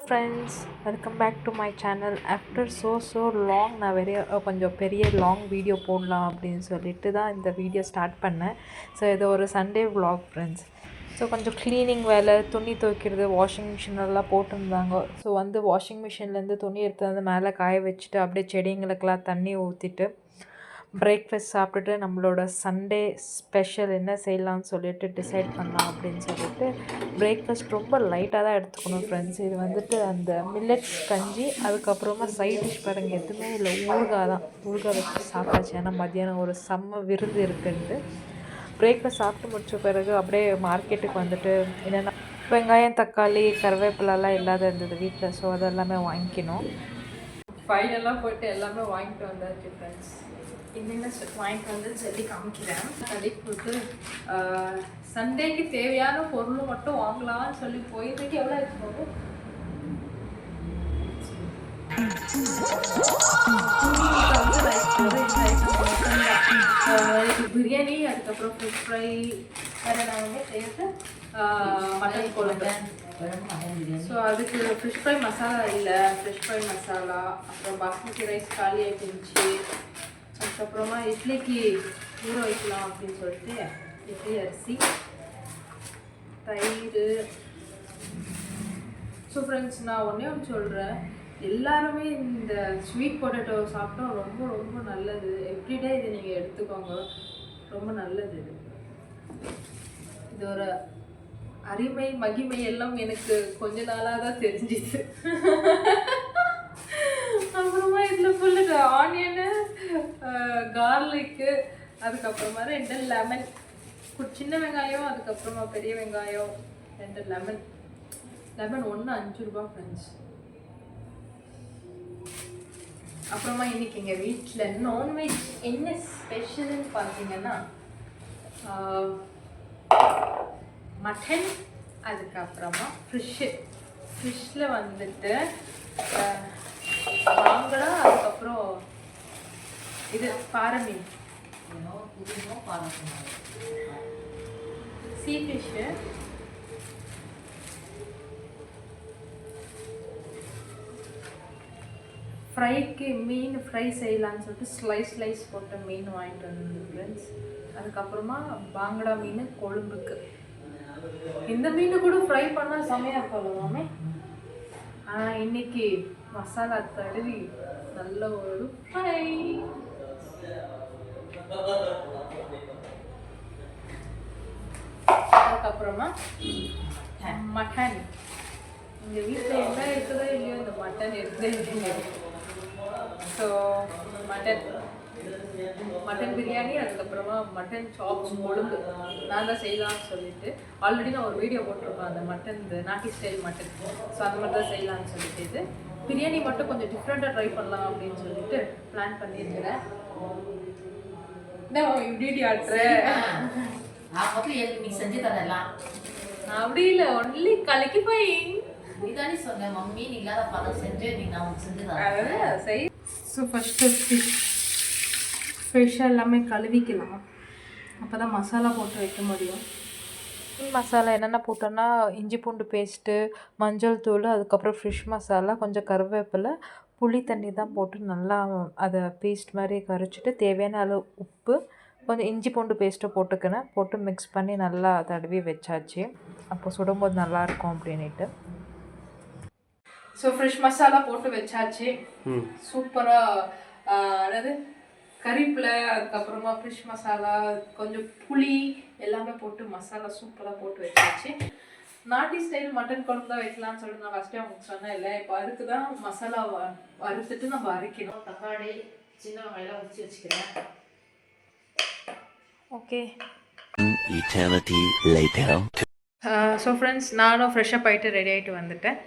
Friends, welcome back to my channel. After so long நான் கொஞ்சம் பெரிய லாங் வீடியோ போடலாம் அப்படின்னு சொல்லிட்டு தான் இந்த வீடியோ ஸ்டார்ட் பண்ணேன். ஸோ இது ஒரு சண்டே vlog ஃப்ரெண்ட்ஸ். ஸோ கொஞ்சம் க்ளீனிங் வேலை, துணி துவைக்கிறது, வாஷிங் மிஷினெல்லாம் போட்டிருந்தாங்க. ஸோ வாஷிங் மிஷின்லேருந்து துணி எடுத்து வந்து மேலே காய வச்சுட்டு அப்படியே செடிங்களுக்கெல்லாம் தண்ணி ஊற்றிட்டு பிரேக்ஃபாஸ்ட் சாப்பிட்டுட்டு நம்மளோட சண்டே ஸ்பெஷல் என்ன செய்யலாம்னு சொல்லிட்டு டிசைட் பண்ணலாம் அப்படின்னு சொல்லிட்டு பிரேக்ஃபாஸ்ட் ரொம்ப லைட்டாக தான் எடுத்துக்கணும் ஃப்ரெண்ட்ஸ். இது அந்த மில்லட்ஸ் கஞ்சி, அதுக்கப்புறமா சைட் டிஷ் பாருங்க எதுவுமே இல்லை, ஊறுகாய் வச்சு சாப்பிட்டாச்சு. ஏன்னா மத்தியானம் ஒரு செம்ம விருந்து இருக்குன்ட்டு பிரேக்ஃபாஸ்ட் சாப்பிட்டு முடித்த பிறகு அப்படியே மார்க்கெட்டுக்கு வந்துட்டு என்னென்னா வெங்காயம், தக்காளி, கருவேப்பிலெல்லாம் இல்லாத இருந்தது வீட்டில். ஸோ அதெல்லாமே வாங்கிக்கணும். ஃபைனலாக போய்ட்டு எல்லாமே வாங்கிட்டு வந்தாச்சு ஃப்ரெண்ட்ஸ். என்னென்ன வாங்கிட்டு வந்து சொல்லி காமிக்கிறேன். கடைக்கு போட்டு சண்டேக்கு தேவையான பொருள் மட்டும் வாங்கலாம்னு சொல்லி போயிட்டு எவ்வளோ ஆயிடுச்சு பிரியாணி, அதுக்கப்புறம் ஃபிஷ் ஃப்ரை, வேறு நாங்கள் செய்யறது மட்டன் குழம்பு. ஸோ அதுக்கு ஃபிஷ் ஃப்ரை மசாலா இல்லை, ஃபிஷ் ஃப்ரை மசாலா, அப்புறம் பாஸ்மதி ரைஸ் காலி ஆகிடுச்சு. அதுக்கப்புறமா இட்லிக்கு ஊற வைக்கலாம் அப்படின்னு சொல்லிட்டு இட்லி அரிசி, தயிர். ஸோ ஃப்ரெண்ட்ஸ், நான் ஒன்றே ஒன்று சொல்கிறேன், எல்லாருமே இந்த ஸ்வீட் பொட்டேட்டோ சாப்பிட்டா ரொம்ப ரொம்ப நல்லது. எவ்ரிடே இது நீங்கள் எடுத்துக்கோங்க, ரொம்ப நல்லது. இது ஒரு அருமை மகிமை எல்லாம் எனக்கு கொஞ்ச நாளாக தான் தெரிஞ்சிது. அப்புறமா இதில் ஃபுல்லு ஆனியனு, கார்லிக்கு, அதுக்கப்புறமா 2 லெமன், சின்ன வெங்காயம், அதுக்கப்புறமா பெரிய வெங்காயம், 2 லெமன். லெமன் ஒன்று 5 ரூபா ஃப்ரெண்ட்ஸ். அப்புறமா இன்னைக்கு எங்கள் வீட்டில் நான்வெஜ் என்ன ஸ்பெஷல்னு பார்த்தீங்கன்னா மட்டன், அதுக்கப்புறமா ஃபிஷ்ஷில் வந்துட்டு வாங்கடா, அதுக்கப்புறம் இது பாறை மீன், சீ ஃபிஷ்ஷு, ஃப்ரைக்கு மீன் ஃப்ரை செய்யலான்னு சொல்லிட்டு ஸ்லைஸ் போட்ட மீன் வாங்கிட்டு வந்தது ஃப்ரெண்ட்ஸ். அதுக்கப்புறமா பாங்கடா மீன் கொழும்புக்கு. இந்த மீன் கூட ஃப்ரை பண்ணால் செமையாக இருக்கும் மாமே. ஆனால் இன்னைக்கு மசாலா தடவி நல்ல ஒரு ஃப்ரை. அதுக்கப்புறமா மட்டன். எங்கள் வீட்டில் என்ன இருக்குதோ இல்லையோ இந்த மட்டன் இருக்குதே இல்லையோ. ஸோ மட்டன் பிரியாணி, அதுக்கப்புறமா மட்டன் சாப்ஸ் கொழும்பு நான் தான் செய்யலாம்னு சொல்லிட்டு ஆல்ரெடி நான் ஒரு வீடியோ போட்டிருப்பேன், அந்த மட்டன் நாட்டி ஸ்டைல் மட்டன். ஸோ அந்த மாதிரி தான் செய்யலாம்னு சொல்லிட்டு இது பிரியாணி மட்டும் கொஞ்சம் டிஃப்ரெண்ட்டாக ட்ரை பண்ணலாம் அப்படின்னு சொல்லிட்டு பிளான் பண்ணியிருக்கிறேன். இப்படி ஆட்டுறேன் நீ செஞ்சு தரலாம் அப்படி இல்லை, ஒன்லி கலக்கி போய் நீதானே சொன்னேன் மம்மி நீ இல்லாத பதம் செஞ்சு நீ நான் செஞ்சு தரேன் செய். ஸோ ஃபஸ்ட்டு ஃபிஷ் எல்லாமே கழுவிக்கலாம், அப்போ தான் மசாலா போட்டு வைக்க முடியும். மசாலா என்னென்ன போட்டோன்னா இஞ்சி பூண்டு பேஸ்ட்டு, மஞ்சள் தூள், அதுக்கப்புறம் ஃபிஷ் மசாலா, கொஞ்சம் கருவேப்பிலை, புளி தண்ணி தான் போட்டு நல்லா அதை பேஸ்ட் மாதிரி கரைச்சிட்டு தேவையான அளவு உப்பு, கொஞ்சம் இஞ்சி பூண்டு பேஸ்ட்டை போட்டு மிக்ஸ் பண்ணி நல்லா தடவி வச்சாச்சு. அப்போ சுடும்போது நல்லாயிருக்கும் அப்படின்ட்டு. ஸோ ஃப்ரெஷ் மசாலா போட்டு வச்சாச்சு. சூப்பராக அதாவது கறிப்பில், அதுக்கப்புறமா ஃபிஷ் மசாலா, கொஞ்சம் புளி எல்லாமே போட்டு மசாலா சூப்பராக போட்டு வச்சாச்சு. நாட்டி ஸ்டைல் மட்டன் குழம்பு தான் வைக்கலாம்னு சொல்லிட்டு நான் ஃபஸ்ட்டே அவங்களுக்கு சொன்னேன் இல்லை. இப்போ அதுக்கு தான் மசாலா வறுத்துட்டு நம்ம அரைக்கணும். தக்காளி, சின்ன வெங்காயம் வச்சு வச்சுக்கிறேன். ஓகே. ஸோ ஃப்ரெண்ட்ஸ், நானும் ஃப்ரெஷ்ஷப் ஆகிட்டு ரெடி ஆகிட்டு வந்துட்டேன்.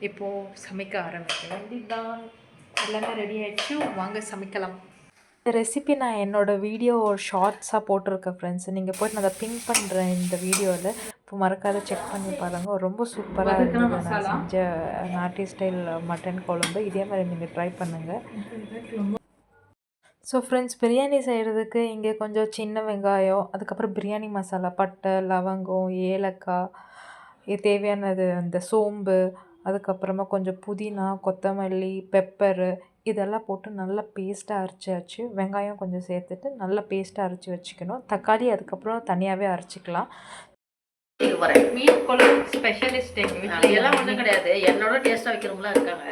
இப்போது சமைக்க ஆரம்பிக்க வேண்டியதுதான். எல்லாமே ரெடி ஆகிடுச்சு, வாங்க சமைக்கலாம். இந்த ரெசிபி நான் என்னோடய வீடியோ ஷார்ட்ஸாக போட்டிருக்கேன் ஃப்ரெண்ட்ஸ். நீங்கள் போய்ட்டு நான் அதை பிங்க் பண்ணுறேன் இந்த வீடியோவில். இப்போ மறக்காத செக் பண்ணி பாருங்கள், ரொம்ப சூப்பராக இருந்தது நான் செஞ்ச நாட்டி ஸ்டைல் மட்டன் குழம்பு. இதே மாதிரி நீங்கள் ட்ரை பண்ணுங்கள். ஸோ ஃப்ரெண்ட்ஸ், பிரியாணி செய்கிறதுக்கு இங்கே கொஞ்சம் சின்ன வெங்காயம், அதுக்கப்புறம் பிரியாணி மசாலா, பட்டை, லவங்கம், ஏலக்காய், தேவையானது அந்த சோம்பு, அதுக்கப்புறமா கொஞ்சம் புதினா, கொத்தமல்லி, பெப்பரு இதெல்லாம் போட்டு நல்லா பேஸ்ட்டாக அரைச்சாச்சு. வெங்காயம் கொஞ்சம் சேர்த்துட்டு நல்லா பேஸ்ட்டாக அரைச்சி வச்சுக்கணும். தக்காளி அதுக்கப்புறம் தனியாகவே அரைச்சிக்கலாம். மீன் குழம்பு ஸ்பெஷலிஸ்ட் எங்கள் வீட்டில் எல்லாம் ஒன்றும் கிடையாது, என்னோட டேஸ்ட்டாக வைக்கிறவங்களாம் இருக்காங்க.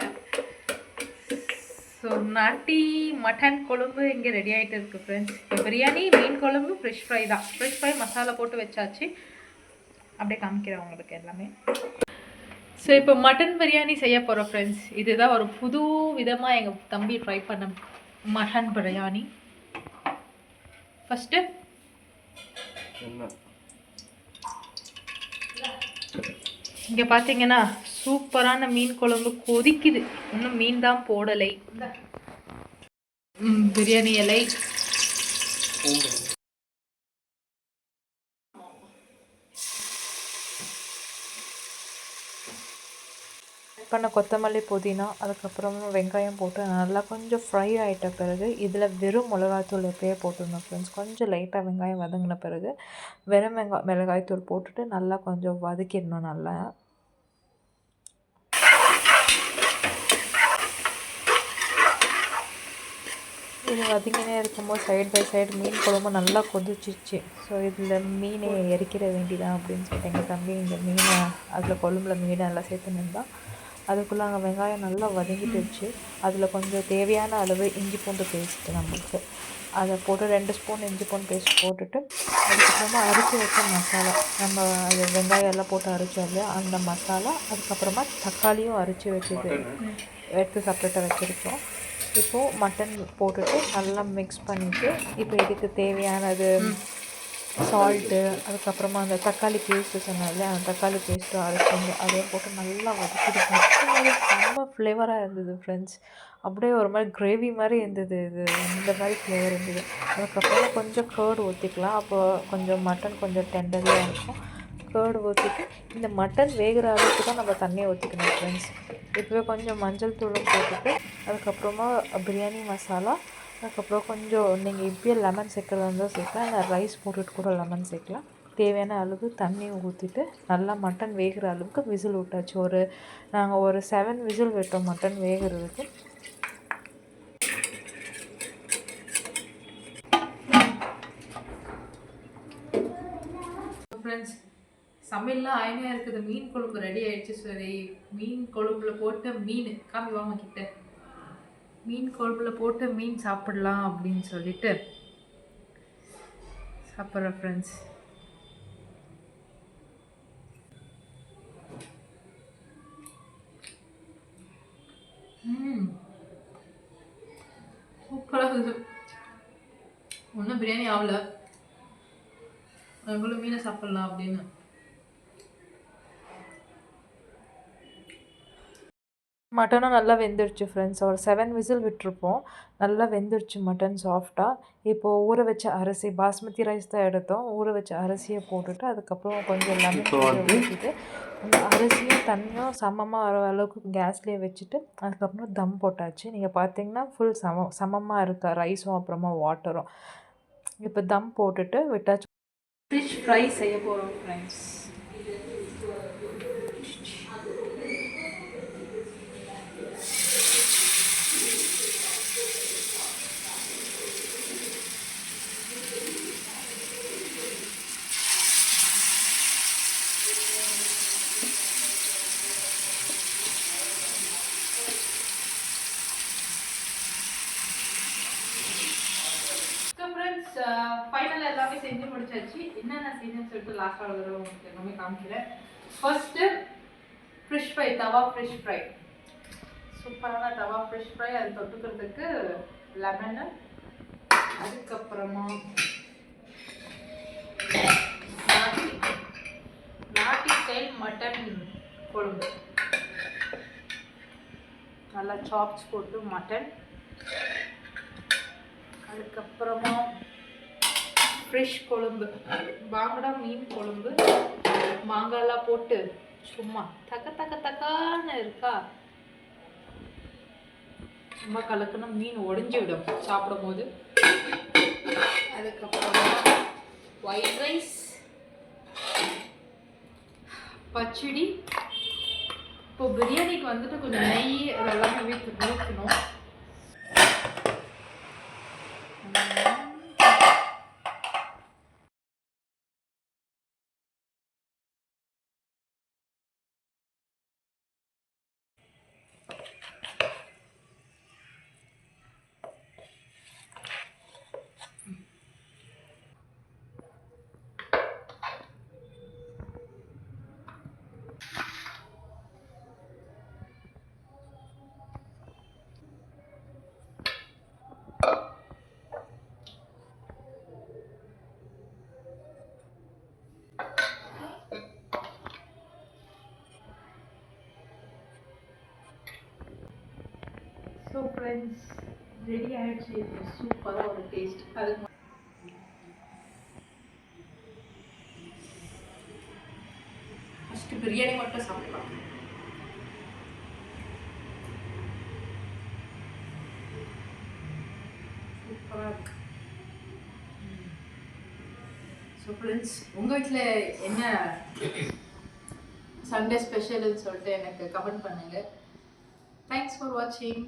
ஸோ நாட்டி மட்டன் குழம்பு இங்கே ரெடி ஆகிட்டு இருக்குது ஃப்ரெண்ட்ஸ். இப்போ பிரியாணி, மீன் குழம்பு, ஃபிஷ் ஃப்ரை தான். ஃபிஷ் ஃப்ரை மசாலா போட்டு வச்சாச்சு. அப்படியே காமிக்கிறேன் உங்களுக்கு எல்லாமே. ஸோ இப்போ மட்டன் பிரியாணி செய்ய போகிறோம் ஃப்ரெண்ட்ஸ். இதுதான் ஒரு புது விதமாக எங்கள் தம்பி ட்ரை பண்ண மட்டன் பிரியாணி. ஃபஸ்ட்டு இங்கே பார்த்தீங்கன்னா சூப்பரான மீன் குழம்பு கொதிக்குது. இன்னும் மீன் தான் போடலை. பிரியாணி இலை, பண்ண கொத்தமல்லி, புதினா, அதுக்கப்புறமா வெங்காயம் போட்டு நல்லா கொஞ்சம் ஃப்ரை ஆகிட்ட பிறகு இதில் வெறும் மிளகாய்த்தூள் எப்பயே போட்டுருந்தோம் ஃப்ரெண்ட்ஸ். கொஞ்சம் லைட்டாக வெங்காயம் வதங்கின பிறகு வெறும் மிளகாய்த்தூள் போட்டுட்டு நல்லா கொஞ்சம் வதக்கிடணும். நல்லா இது வதங்கினே இருக்கும்போது சைடு பை சைடு மீன் குழம்பு நல்லா கொதிச்சிச்சு. ஸோ இதில் மீனை எரிக்கிற வேண்டிதான் அப்படின்னு சொல்லிட்டு எங்கள் தம்பி இந்த மீனை அதில் குழம்புல மீனை எல்லாம் சேர்த்துன்னு இருந்தால் அதுக்குள்ளே அங்கே வெங்காயம் நல்லா வதங்கிட்டுச்சு. அதில் கொஞ்சம் தேவையான அளவு இஞ்சி பூண்டு பேஸ்ட்டு நம்மளுக்கு அதை போட்டு 2 ஸ்பூன் இஞ்சி பூண்டு பேஸ்ட் போட்டுட்டு அதுக்கப்புறமா அரைச்சி வச்ச மசாலா, நம்ம அது வெங்காயம் எல்லாம் போட்டு அரைச்சோம் இல்லையா அந்த மசாலா, அதுக்கப்புறமா தக்காளியும் அரைச்சி வச்சது எடுத்து செப்பரேட்டாக வச்சுருக்கோம். இப்போது மட்டன் போட்டுட்டு நல்லா மிக்ஸ் பண்ணிவிட்டு இப்போ இதுக்கு தேவையானது சால்ட்டு, அதுக்கப்புறமா அந்த தக்காளி பேஸ்ட்டு சொன்னால அந்த தக்காளி பேஸ்ட்டு அரைச்சிங்க அதையும் போட்டு நல்லா வதக்கிடுவோம். செம்ம ஃப்ளேவராக இருந்தது ஃப்ரெண்ட்ஸ். அப்படியே ஒரு மாதிரி கிரேவி மாதிரி இருந்தது. இது இந்த மாதிரி ஃப்ளேவர் இருந்தது. அதுக்கப்புறம் கொஞ்சம் கேர்டு ஊற்றிக்கலாம். அப்போது கொஞ்சம் மட்டன் கொஞ்சம் டெண்டரியாக இருக்கும். கேர்டு ஊற்றிட்டு இந்த மட்டன் வேகிற அளவுக்கு தான் நம்ம தண்ணியை ஊற்றிக்கணும் ஃப்ரெண்ட்ஸ். இப்போவே கொஞ்சம் மஞ்சள் தூளும் போட்டுட்டு அதுக்கப்புறமா பிரியாணி மசாலா, அதுக்கப்புறம் கொஞ்சம் நீங்கள் இப்பயே லெமன் சேர்க்குறதா இருந்தால் சேர்க்கலாம், இல்லை ரைஸ் போட்டுட்டு கூட லெமன் சேர்க்கலாம். தேவையான அளவு தண்ணி ஊற்றிட்டு நல்லா மட்டன் வேகிற அளவுக்கு விசில் விட்டாச்சு. நாங்கள் ஒரு 7 விசில் விட்டோம் மட்டன் வேகிறதுக்கு. ஃப்ரெண்ட்ஸ் சமையல்லாம் ஆயினையாக இருக்குது. மீன் குழம்பு ரெடி ஆகிடுச்சு. சரி மீன் குழம்புல போட்டு மீன் காமி வாங்க கிட்ட மீன் குழம்புல போட்டு மீன் சாப்பிடலாம் அப்படின்னு சொல்லிட்டு சாப்பிட்றேன் ஃப்ரெண்ட்ஸ். சூப்பராக இருக்குது. ஒன்றும் பிரியாணி ஆகல, அதுக்குள்ள மீனை சாப்பிட்லாம் அப்படின்னு. மட்டனும் நல்லா வெந்துடுச்சு ஃப்ரெண்ட்ஸ். ஒரு 7 விசில் விட்டுருப்போம். நல்லா வெந்துடுச்சு மட்டன் சாஃப்டாக. இப்போது ஊற வச்ச அரிசி, பாஸ்மதி ரைஸ் தான் எடுத்தோம். ஊற வச்ச அரிசியை போட்டுட்டு அதுக்கப்புறம் கொஞ்சம் லெமன் ஊற்றிட்டு அந்த அரிசியும் தண்ணியும் சமமாக வர அளவுக்கு கேஸ்லேயே வச்சுட்டு அதுக்கப்புறம் தம் போட்டாச்சு. நீங்கள் பார்த்தீங்கன்னா ஃபுல் சமமாக இருக்கா ரைஸும் அப்புறமா வாட்டரும். இப்போ தம் போட்டுட்டு விட்டாச்சு. ஃபிஷ் ஃப்ரை செய்ய போகிறோம் ஃப்ரெண்ட்ஸ். ஃபைனல் எல்லாமே செஞ்சு முடிச்சாச்சு. என்னென்ன செஞ்சுன்னு சொல்லிட்டு லாஸ்ட்டாக ஒரு தடவை உங்களுக்கு எல்லாமே காமிக்கிறேன். ஃபர்ஸ்ட்டு ஃபிஷ் ஃப்ரை, தவா ஃபிஷ் ஃப்ரை, சூப்பரான தவா ஃபிஷ் ஃப்ரை. அது தொட்டுக்கிறதுக்கு லெமனு, அதுக்கப்புறமா நாட்டி ஸ்டைல் மட்டன் குழம்பு, நல்லா சாப்ஸ் போட்டு மட்டன், அதுக்கப்புறமா ஃப்ரெஷ் குழம்பு, பாங்கடா மீன் குழம்பு, மாங்காய்லாம் போட்டு சும்மா தக்கான்னு இருக்கா, ரொம்ப கலக்குன்னா மீன் உடஞ்சி விடும் சாப்பிடும் போது. அதுக்கப்புறமா ஒயிட் ரைஸ், பச்சடி, இப்போ பிரியாணிக்கு வந்துட்டு கொஞ்சம் நெய் அதெல்லாமே ஊற்றணும். ஸோ ஃப்ரெண்ட்ஸ், ரெடி ஆகிடுச்சு. சூப்பராக ஒரு டேஸ்ட். அதுக்கு ஃபஸ்ட்டு பிரியாணி மட்டும் சாப்பிடலாம். சூப்பராக இருக்கு. ஸோ ஃப்ரெண்ட்ஸ், உங்கள் வீட்டில் என்ன சண்டே ஸ்பெஷல்னு சொல்லிட்டு எனக்கு கமெண்ட் பண்ணுங்கள். தேங்க்ஸ் ஃபார் வாட்சிங்.